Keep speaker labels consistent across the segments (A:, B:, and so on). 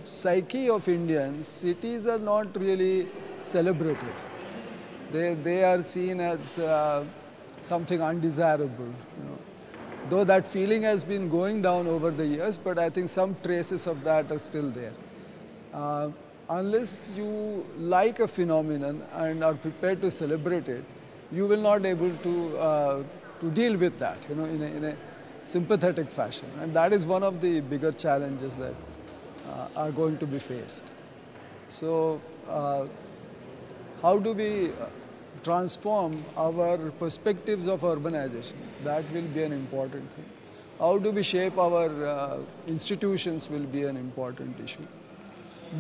A: psyche of Indians, cities are not really celebrated. They are seen as something undesirable. You know. Though that feeling has been going down over the years, but I think some traces of that are still there. Uh, unless you like a phenomenon and are prepared to celebrate it, you will not able to deal with that, you know, in a sympathetic fashion. And that is one of the bigger challenges that are going to be faced. So, how do we transform our perspectives of urbanization? That will be an important thing. How do we shape our institutions will be an important issue.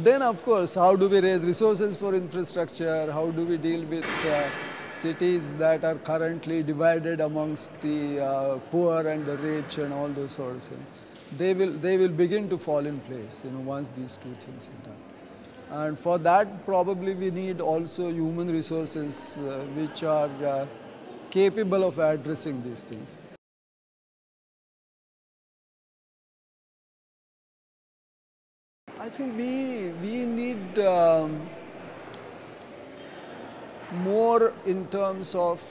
A: Then, of course, how do we raise resources for infrastructure? How do we deal with cities that are currently divided amongst the poor and the rich and all those sort of things? They will begin to fall in place, you know, once these two things are done. And for that, probably we need also human resources which are capable of addressing these things. I think we need more in terms of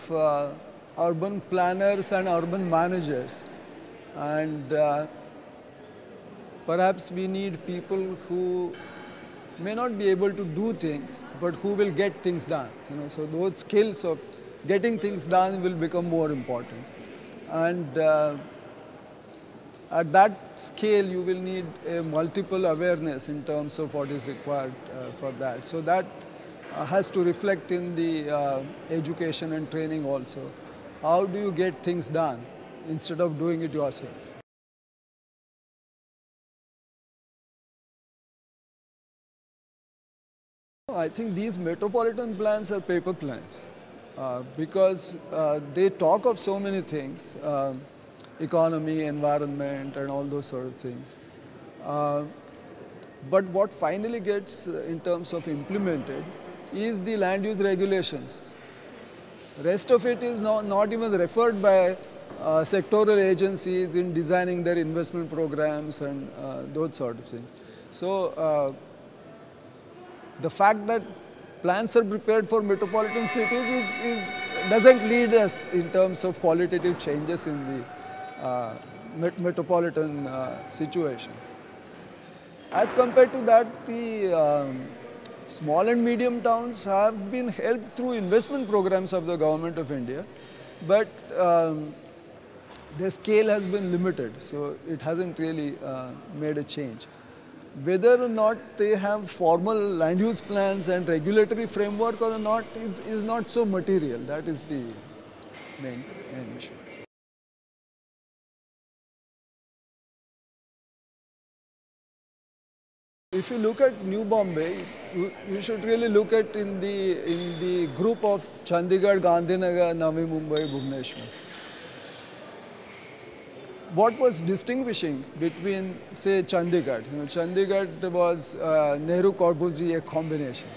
A: urban planners and urban managers, and perhaps we need people who may not be able to do things, but who will get things done. You know, so those skills of getting things done will become more important, and at that scale, you will need a multiple awareness in terms of what is required for that. So that has to reflect in the education and training also. How do you get things done instead of doing it yourself? I think these metropolitan plans are paper plans because they talk of so many things, economy, environment, and all those sort of things. But what finally gets in terms of implemented is the land use regulations. Rest of it is not even referred by sectoral agencies in designing their investment programs and those sort of things. So the fact that plans are prepared for metropolitan cities doesn't lead us in terms of qualitative changes in the metropolitan situation. As compared to that, the small and medium towns have been helped through investment programs of the Government of India, but their scale has been limited, so it hasn't really made a change. Whether or not they have formal land use plans and regulatory framework or not is not so material. That is the main issue. If you look at New Bombay, you should really look at in the group of Chandigarh, Gandhinagar, Navi Mumbai, Bhubaneswar. What was distinguishing between, say, Chandigarh? You know, Chandigarh was Nehru-Corbusier combination.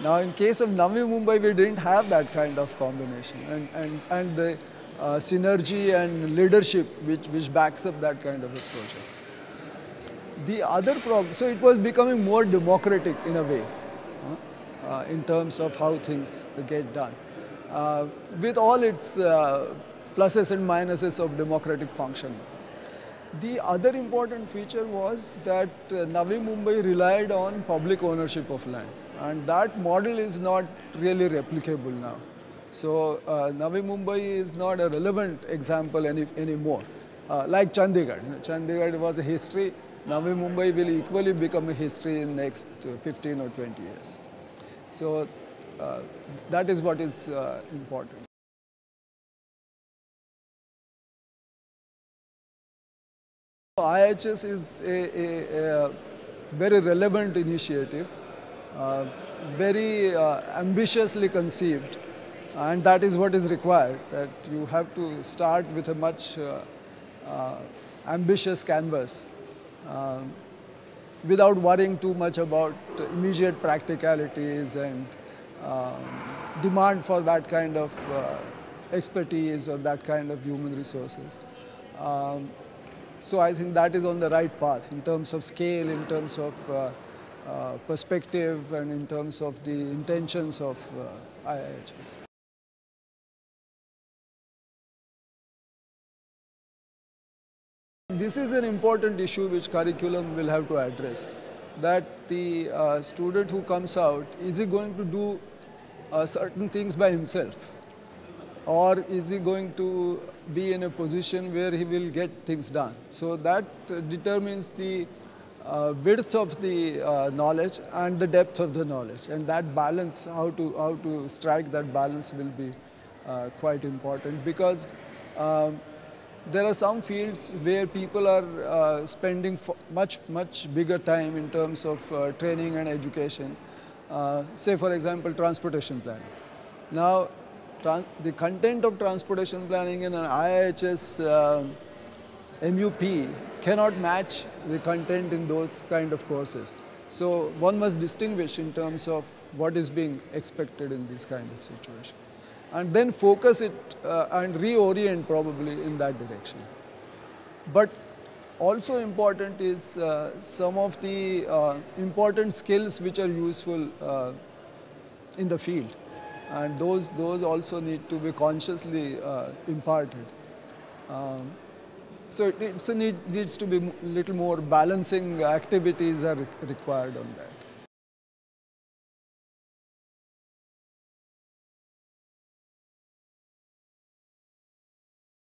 A: Now, in case of Navi Mumbai, we didn't have that kind of combination, and the synergy and leadership which backs up that kind of a project. The other problem, so it was becoming more democratic in a way, in terms of how things get done, with all its pluses and minuses of democratic functioning. The other important feature was that Navi Mumbai relied on public ownership of land, and that model is not really replicable now. So Navi Mumbai is not a relevant example anymore. Like Chandigarh. Chandigarh was a history. Navi Mumbai will equally become a history in the next 15 or 20 years. So that is what is important. IHS is a very relevant initiative, very ambitiously conceived, and that is what is required, that you have to start with a much ambitious canvas without worrying too much about immediate practicalities and demand for that kind of expertise or that kind of human resources. So I think that is on the right path in terms of scale, in terms of perspective, and in terms of the intentions of IIHs. This is an important issue which curriculum will have to address. That the student who comes out, is he going to do certain things by himself? Or is he going to be in a position where he will get things done? So that determines the width of the knowledge and the depth of the knowledge. And that balance, how to strike that balance will be quite important, because there are some fields where people are spending much bigger time in terms of training and education. Say for example, transportation planning. Now, the content of transportation planning in an IIHS MUP cannot match the content in those kind of courses. So one must distinguish in terms of what is being expected in this kind of situation, and then focus it and reorient probably in that direction. But also important is some of the important skills which are useful in the field, and those also need to be consciously imparted. So needs to be little more balancing activities are required on that.